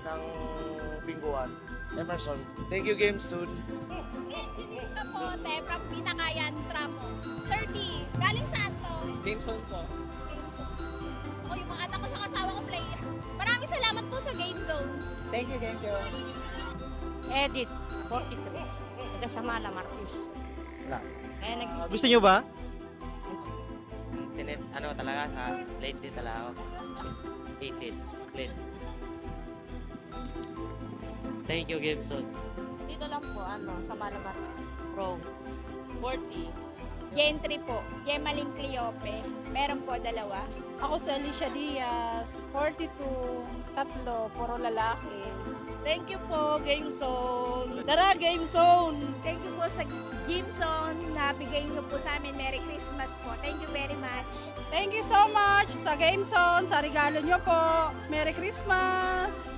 ng Binguan. Emerson. Thank you, Game Soon. Engineer Capote from Binakayan, Tramo. 30. Galing saan to? Game Zone po. O yung mga anak ko sa asawa ko player. Maraming salamat po sa Game Zone. Thank you, Game Show. Edit, 43. Taga Samala, Martis. Wala. Kaya Gusto nyo ba? Ano talaga sa late din talaga ako. 18. Late. Thank you, Gameson. Dito lang po, sa Malabares. Rose. 40. Gentry po. Gemaling Cleope. Meron po dalawa. Ako sa Alicia Diaz. 42. Tatlo. Puro lalaki. Thank you po, Game Zone. Tara, Game Zone! Thank you po sa Game Zone na bigay niyo po sa amin. Merry Christmas po. Thank you very much. Thank you so much sa Game Zone, sa regalo nyo po. Merry Christmas!